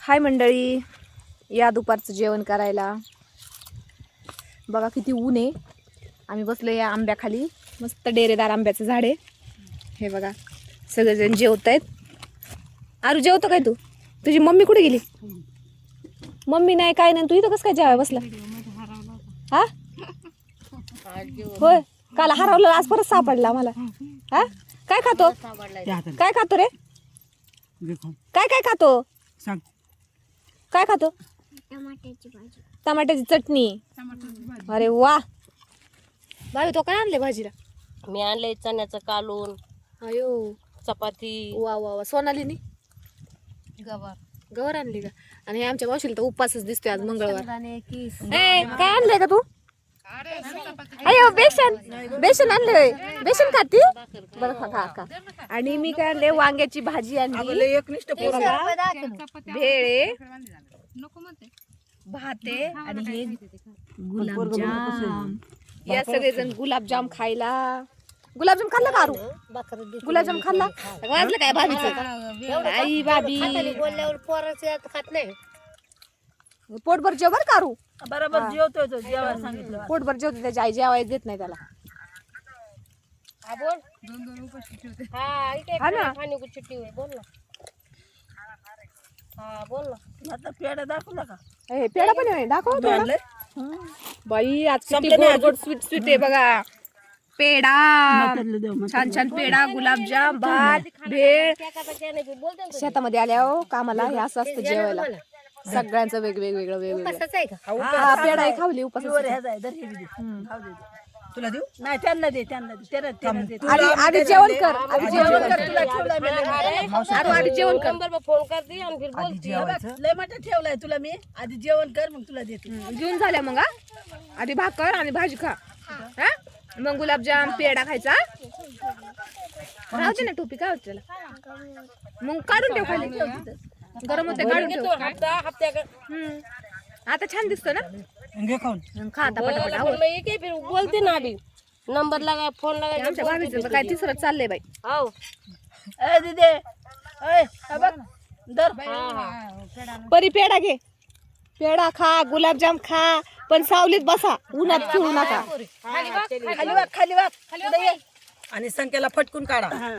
हाय मंडळी, या दुपारचं जेवण करायला. बघा किती ऊन आहे. आम्ही बसलो या आंब्याखाली. मस्त डेरेदार आंब्याचं झाड आहे. हे बघा सगळेजण जेवत आहेत. आरू जेवतो काय तू? तुझी मम्मी कुठे गेली? मम्मी नाही काय नाही. तू इथं कसं काय जेवाय बसला? हा होय, काल हरवलं आज परत सापडला आम्हाला. हा काय खातो? काय खातो रे? काय काय खातो? सांग. काय खातो? टमाट्याची भाजी. टमाट्याची चटणी. अरे वा, भाभी तो काय आणले भाजीला? मी आणले चण्याचं कालून, अयो चपाती, वा वा वा. सोनालीनी गवार. गवर आणली का? आणि हे आमच्या मावशीला तर उपवासच दिसतोय आज मंगळवार. शेंगदाणे, किस. ए, काय आणलंय का तू? अयो बेसन. बेसन आणलंय. बेसन खाती? बरं खा खा खा. आणि मी काय आणले? वांग्याची भाजी आणली. एकनिष्ठ हे बघा, भेळ आहे, भात आहे आणि हे गुलाबजाम. या सगळेजण गुलाबजाम खायला. गुलाबजाम खाल्ला का आरू? गुलाबजाम खाल्ला? वाजलं काय भाभीचं? आई भाभी बोलल्यावर पोराचं खात नाही. पोटभर जेव बरं का आरू. बरोबर जेवतोय तो, जेवायला सांगितलं. पोटभर जेवतो. त्याची आई जेवायला देत नाही त्याला. हा बोल. हा इथे हा ना. खाणी चिट्टी होय, बोल ना. हा बोल ना. आता पेढा दाखवला का? हे पेढा पण आहे, दाखव थोडा. आणलंय? बाई आज किती संपलं नाही गोड गोड स्वीट स्वीट आहे बघा. पेढा, म्हातारीला देऊ, छान छान पेढा, गुलाबजाम, भात, भेळ. बोलते ना. शेतामध्ये आल्यावर कामाला हे असं असतं जेवायला. सगळ्यांचं वेगवेगळं वेगवेगळं. कसंच आहे का? हा पेढा ही खावली प्युअर उपास. ह्याचा आहे, दर हे बी दे. खाऊ दे ते. तुला देऊ? नाही त्यांना दे, त्यांना दे. त्यांना दे. आधी जेवण कर. आधी जेवण कर. तुला ठेवलाय मी लय मोठा. आरू आधी जेवण कर. नंबर पर फोन कर दी आणि फिर बोलती. लय मोठा ठेवलाय तुला मी. आधी जेवण कर मग तुला देते. जेवण झालं मग हा? आधी भाकर आणि भाजी खा. हा मग गुलाबजाम पेढा खायचा. राहते ना टोपी, काय होत त्याला? मग काढून ठेव खाली. गरम होते, काढून ठेव. आता छान दिसतो ना. घे खाऊन. खा आता पटापट. आवड. मैं एक फिर बोलते ना अभी. नंबर लगा, फोन लगा. आमच्या भाभीचं काय तिसरं चाललंय बाई. आओ. ए दीदी, ए हा बघ दर. परी पेढा घे. पेढा खा, गुलाबजाम खा, पण सावलीत बसा, उन्हात फिरू नका. खाली वाग, खाली वाग. आणि संख्याला फटकून काढा.